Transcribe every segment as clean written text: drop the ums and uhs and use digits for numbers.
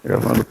Gravando.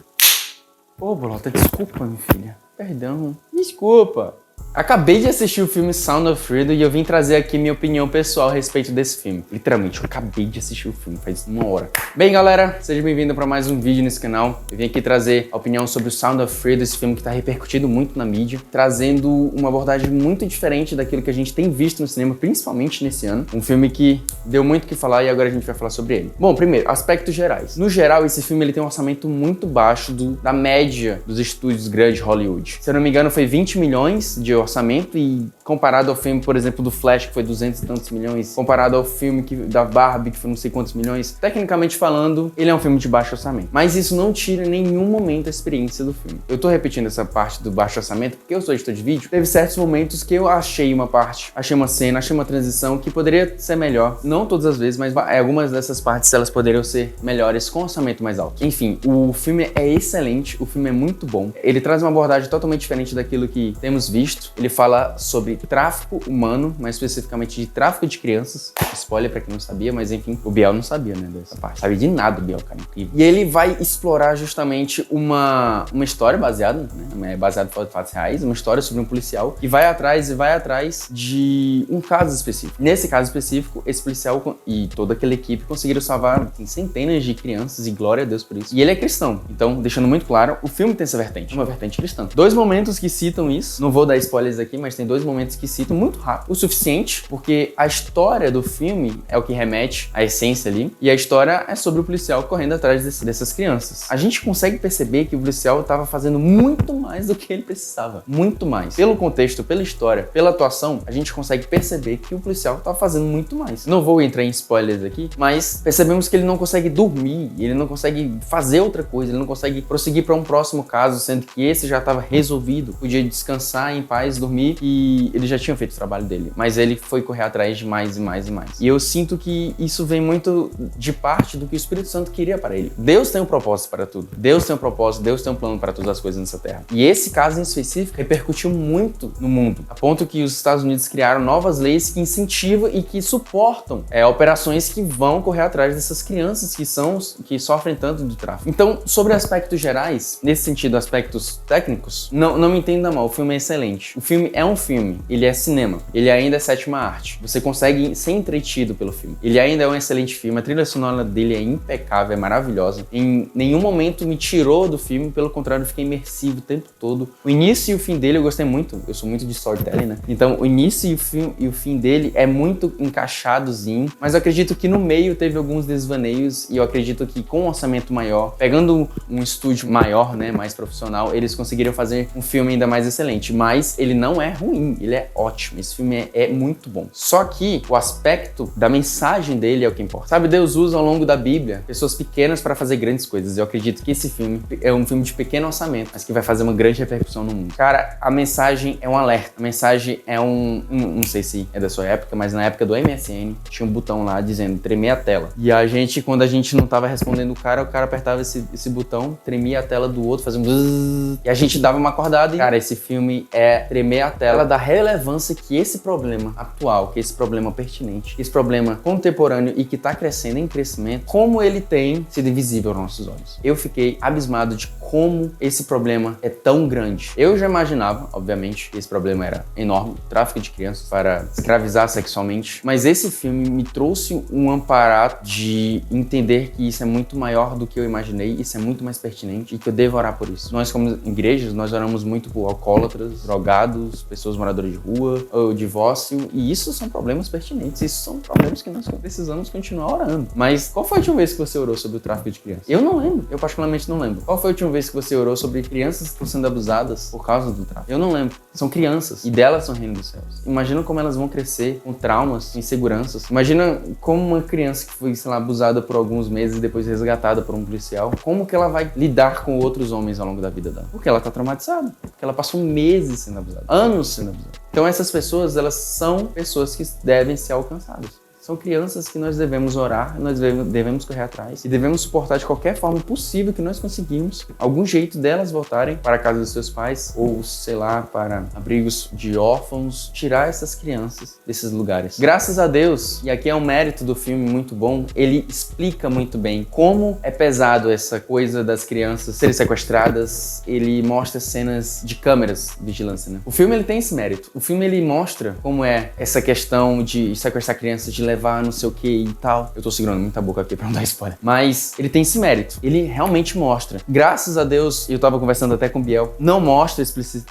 Pô, Bolota, desculpa, minha filha. Perdão. Desculpa. Acabei de assistir o filme Sound of Freedom e eu vim trazer aqui minha opinião pessoal a respeito desse filme. Literalmente, eu acabei de assistir o filme, faz uma hora. Bem, galera, seja bem-vindo para mais um vídeo nesse canal. Eu vim aqui trazer a opinião sobre o Sound of Freedom, esse filme que está repercutindo muito na mídia, trazendo uma abordagem muito diferente daquilo que a gente tem visto no cinema, principalmente nesse ano. Um filme que deu muito o que falar e agora a gente vai falar sobre ele. Bom, primeiro, aspectos gerais. No geral, esse filme ele tem um orçamento muito baixo da média dos estúdios grandes de Hollywood. Se eu não me engano, foi 20 milhões de orçamento e comparado ao filme, por exemplo, do Flash, que foi 200 e tantos milhões, comparado ao filme da Barbie, que foi não sei quantos milhões, tecnicamente falando, ele é um filme de baixo orçamento. Mas isso não tira em nenhum momento a experiência do filme. Eu tô repetindo essa parte do baixo orçamento porque eu sou editor de vídeo. Teve certos momentos que eu achei uma parte, achei uma cena, achei uma transição que poderia ser melhor. Não todas as vezes, mas algumas dessas partes elas poderiam ser melhores com orçamento mais alto. Enfim, o filme é excelente, o filme é muito bom. Ele traz uma abordagem totalmente diferente daquilo que temos visto. Ele fala sobre tráfico humano, mais especificamente de tráfico de crianças. Spoiler pra quem não sabia, mas enfim, o Biel não sabia, né, dessa parte. Sabia de nada o Biel, cara, incrível. E ele vai explorar justamente uma história baseada, né, baseada em fatos reais, uma história sobre um policial que vai atrás de um caso específico. Nesse caso específico, esse policial e toda aquela equipe conseguiram salvar centenas de crianças e glória a Deus por isso. E ele é cristão, então, deixando muito claro, o filme tem essa vertente, uma vertente cristã. Dois momentos que citam isso, não vou dar spoilers aqui, mas tem dois momentos que citam muito rápido. O suficiente, porque a história do filme é o que remete à essência ali, e a história é sobre o policial correndo atrás dessas crianças. A gente consegue perceber que o policial estava fazendo muito mais do que ele precisava. Muito mais. Pelo contexto, pela história, pela atuação, a gente consegue perceber que o policial estava fazendo muito mais. Não vou entrar em spoilers aqui, mas percebemos que ele não consegue dormir, ele não consegue fazer outra coisa, ele não consegue prosseguir para um próximo caso, sendo que esse já estava resolvido. Podia descansar em paz, dormir, e ele já tinha feito o trabalho dele. Mas ele foi correr atrás de mais e mais e mais. E eu sinto que isso vem muito de parte do que o Espírito Santo queria para ele. Deus tem um propósito para tudo. Deus tem um propósito, Deus tem um plano para todas as coisas nessa terra. E esse caso em específico repercutiu muito no mundo, a ponto que os Estados Unidos criaram novas leis que incentivam e que suportam operações que vão correr atrás dessas crianças que sofrem tanto do tráfico. Então, sobre aspectos gerais, nesse sentido, aspectos técnicos, não me entenda mal, o filme é excelente. O filme é um filme, ele é cinema, ele ainda é sétima arte. Você consegue ser entretido pelo filme. Ele ainda é um excelente filme, a trilha sonora dele é impecável, é maravilhosa. Em nenhum momento me tirou do filme, pelo contrário, eu fiquei imersivo o tempo todo. O início e o fim dele eu gostei muito, eu sou muito de storytelling, né? Então o início e o fim dele é muito encaixadozinho, mas eu acredito que no meio teve alguns desvaneios e eu acredito que com um orçamento maior, pegando um estúdio maior, né, mais profissional, eles conseguiriam fazer um filme ainda mais excelente, mas ele não é ruim, ele é ótimo, esse filme é muito bom. Só que o aspecto da mensagem dele é o que importa. Sabe, Deus usa ao longo da Bíblia pessoas pequenas para fazer grandes coisas. Eu acredito que esse filme é um filme de pequeno orçamento, mas que vai fazer uma grande repercussão no mundo. Cara, a mensagem é um alerta. A mensagem é não sei se é da sua época, mas na época do MSN tinha um botão lá dizendo tremer a tela. E a gente, quando a gente não tava respondendo o cara apertava esse botão, tremia a tela do outro, fazia um bzzz, e a gente dava uma acordada e, cara, esse filme é tremer a tela da relevância que esse problema atual, que esse problema pertinente, esse problema contemporâneo e que tá crescendo em crescimento, como ele tem sido invisível aos nossos olhos. Eu fiquei abismado de como esse problema é tão grande. Eu já imaginava, obviamente, que esse problema era enorme, tráfico de crianças para escravizar sexualmente, mas esse filme me trouxe um amparo de entender que isso é muito maior do que eu imaginei, isso é muito mais pertinente e que eu devo orar por isso. Nós, como igrejas, nós oramos muito por alcoólatras, drogados, pessoas moradoras de rua, o divórcio, e isso são problemas pertinentes, isso são problemas que nós precisamos continuar orando. Mas qual foi a última vez que você orou sobre o tráfico de crianças? Eu não lembro, eu particularmente não lembro. Qual foi a última vez que você orou sobre crianças que estão sendo abusadas por causa do tráfico? Eu não lembro. São crianças, e delas são o reino dos céus. Imagina como elas vão crescer com traumas, inseguranças. Imagina como uma criança que foi, sei lá, abusada por alguns meses e depois resgatada por um policial, como que ela vai lidar com outros homens ao longo da vida dela? Porque ela tá traumatizada, porque ela passou meses sendo abusada, anos sendo abusada. Então essas pessoas, elas são pessoas que devem ser alcançadas. São crianças que nós devemos orar, nós devemos correr atrás e devemos suportar de qualquer forma possível que nós conseguimos algum jeito delas voltarem para a casa dos seus pais ou, sei lá, para abrigos de órfãos, tirar essas crianças desses lugares. Graças a Deus, e aqui é um mérito do filme muito bom, ele explica muito bem como é pesado essa coisa das crianças serem sequestradas. Ele mostra cenas de câmeras de vigilância, né? O filme ele tem esse mérito. O filme ele mostra como é essa questão de sequestrar crianças, de levar não sei o que e tal. Eu tô segurando muita boca aqui pra não dar spoiler. Mas ele tem esse mérito. Ele realmente mostra. Graças a Deus, eu tava conversando até com o Biel, não mostra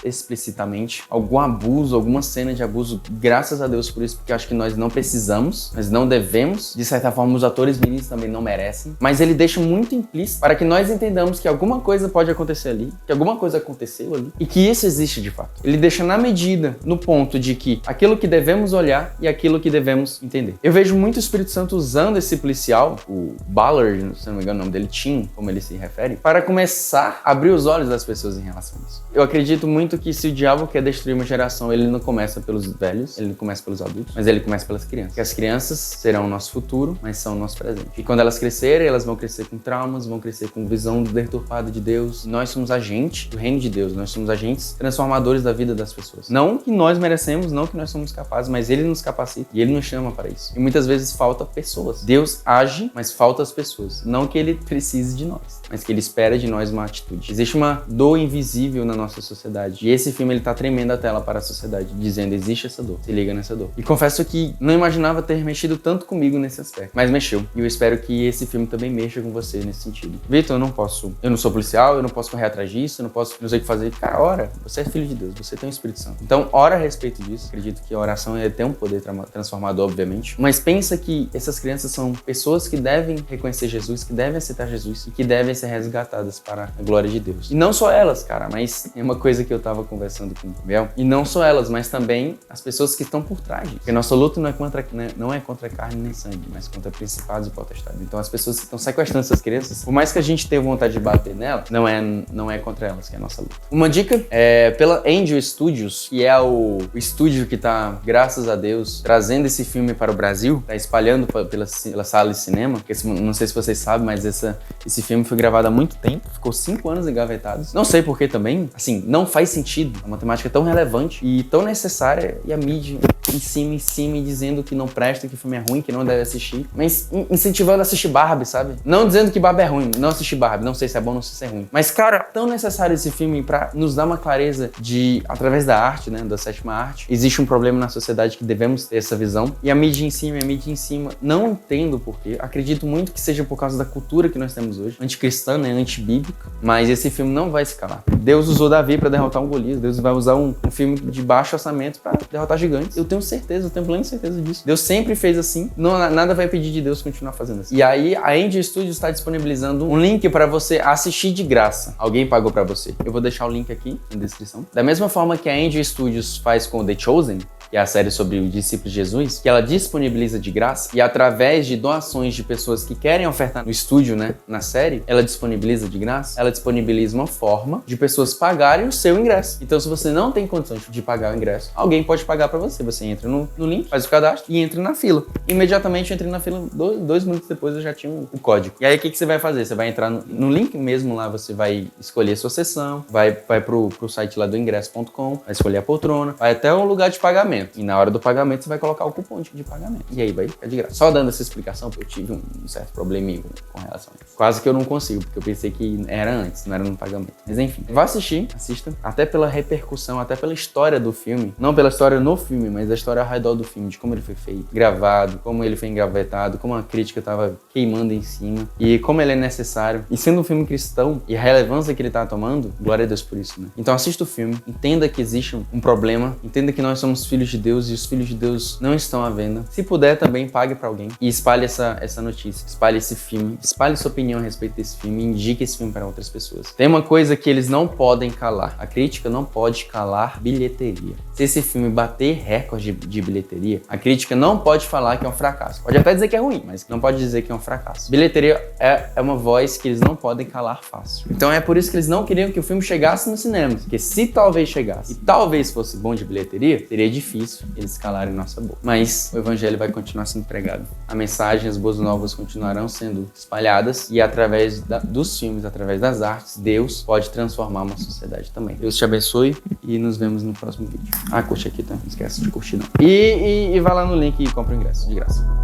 explicitamente algum abuso, alguma cena de abuso. Graças a Deus por isso, porque eu acho que nós não precisamos, nós não devemos. De certa forma, os atores meninos também não merecem. Mas ele deixa muito implícito para que nós entendamos que alguma coisa pode acontecer ali, que alguma coisa aconteceu ali e que isso existe de fato. Ele deixa na medida, no ponto de que aquilo que devemos olhar e aquilo que devemos entender. Eu vejo muito o Espírito Santo usando esse policial, o Ballard, se não me engano o nome dele, Tim, como ele se refere, para começar a abrir os olhos das pessoas em relação a isso. Eu acredito muito que se o diabo quer destruir uma geração, ele não começa pelos velhos, ele não começa pelos adultos, mas ele começa pelas crianças. Porque as crianças serão o nosso futuro, mas são o nosso presente. E quando elas crescerem, elas vão crescer com traumas, vão crescer com visão deturpada de Deus. Nós somos agentes do reino de Deus, nós somos agentes transformadores da vida das pessoas. Não que nós merecemos, não que nós somos capazes, mas ele nos capacita e ele nos chama para isso. E muitas vezes falta pessoas. Deus age, mas falta as pessoas. Não que ele precise de nós, mas que ele espera de nós uma atitude. Existe uma dor invisível na nossa sociedade. E esse filme, ele tá tremendo a tela para a sociedade, dizendo, existe essa dor, se liga nessa dor. E confesso que não imaginava ter mexido tanto comigo nesse aspecto, mas mexeu. E eu espero que esse filme também mexa com você nesse sentido. Vitor, eu não sou policial, eu não posso correr atrás disso, eu não sei o que fazer. Cara, ora, você é filho de Deus, você tem o Espírito Santo. Então, ora a respeito disso. Acredito que a oração tem um poder transformador, obviamente. Mas pensa que essas crianças são pessoas que devem reconhecer Jesus, que devem aceitar Jesus e que devem ser resgatadas para a glória de Deus. E não só elas, cara, mas é uma coisa que eu tava conversando com o Bel. E não só elas, mas também as pessoas que estão por trás disso. Porque nossa luta não é contra carne nem sangue, mas contra principados e potestades. Então as pessoas que estão sequestrando essas crianças, por mais que a gente tenha vontade de bater nelas, não é contra elas que é a nossa luta. Uma dica é pela Angel Studios, que é o estúdio que tá, graças a Deus, trazendo esse filme para o Brasil, tá espalhando pela sala de cinema, porque não sei se vocês sabem, mas esse filme foi gravado há muito tempo, ficou 5 anos engavetados. Não sei por que também, assim, não faz sentido. É uma temática tão relevante e tão necessária e a mídia em cima e dizendo que não presta, que o filme é ruim, que não deve assistir, mas incentivando a assistir Barbie, sabe? Não dizendo que Barbie é ruim, não assistir Barbie, não sei se é bom, não sei se é ruim. Mas, cara, tão necessário esse filme pra nos dar uma clareza de, através da arte, né, da sétima arte, existe um problema na sociedade que devemos ter essa visão. E a mídia em cima, não entendo por quê. Acredito muito que seja por causa da cultura que nós temos hoje, anticristã, né, antibíblica, mas esse filme não vai se calar. Deus usou Davi pra derrotar um Golias, Deus vai usar um filme de baixo orçamento pra derrotar gigantes. Eu tenho certeza, eu tenho plena certeza disso. Deus sempre fez assim, nada vai pedir de Deus continuar fazendo assim. E aí, a Angel Studios está disponibilizando um link para você assistir de graça. Alguém pagou para você. Eu vou deixar o link aqui na descrição. Da mesma forma que a Angel Studios faz com The Chosen, que é a série sobre os discípulos de Jesus, que ela disponibiliza de graça e através de doações de pessoas que querem ofertar no estúdio, né, na série, ela disponibiliza de graça, ela disponibiliza uma forma de pessoas pagarem o seu ingresso. Então, se você não tem condições de pagar o ingresso, alguém pode pagar para você. Você entra no link, faz o cadastro e entra na fila. Imediatamente eu entrei na fila, 2 minutos depois eu já tinha o código. E aí, o que você vai fazer? Você vai entrar no link mesmo lá, você vai escolher a sua sessão, vai pro site lá do ingresso.com, vai escolher a poltrona, vai até o lugar de pagamento. E na hora do pagamento, você vai colocar o cupom de pagamento. E aí vai ficar de graça. Só dando essa explicação, porque eu tive um certo probleminha com relação a isso. Quase que eu não consigo, porque eu pensei que era antes, não era no pagamento. Mas enfim, vá assistir, assista. Até pela repercussão, até pela história do filme. Não pela história no filme, mas a história ao redor do filme, de como ele foi feito, gravado, como ele foi engavetado, como a crítica tava queimando em cima. E como ele é necessário. E sendo um filme cristão, e a relevância que ele tá tomando, glória a Deus por isso, né? Então assista o filme, entenda que existe um problema, entenda que nós somos filhos de Deus e os filhos de Deus não estão à venda. Se puder, também pague pra alguém e espalhe essa notícia, espalhe esse filme, espalhe sua opinião a respeito desse filme e indique esse filme para outras pessoas. Tem uma coisa que eles não podem calar. A crítica não pode calar bilheteria. Se esse filme bater recorde de bilheteria, a crítica não pode falar que é um fracasso. Pode até dizer que é ruim, mas não pode dizer que é um fracasso. Bilheteria é uma voz que eles não podem calar fácil. Então é por isso que eles não queriam que o filme chegasse no cinema. Porque se talvez chegasse e talvez fosse bom de bilheteria, seria difícil isso, eles calarem nossa boca. Mas o evangelho vai continuar sendo pregado. A mensagem, as boas novas continuarão sendo espalhadas e através dos filmes, através das artes, Deus pode transformar uma sociedade também. Deus te abençoe e nos vemos no próximo vídeo. Curte aqui, tá? Não esquece de curtir não. E vai lá no link e compra o ingresso, de graça.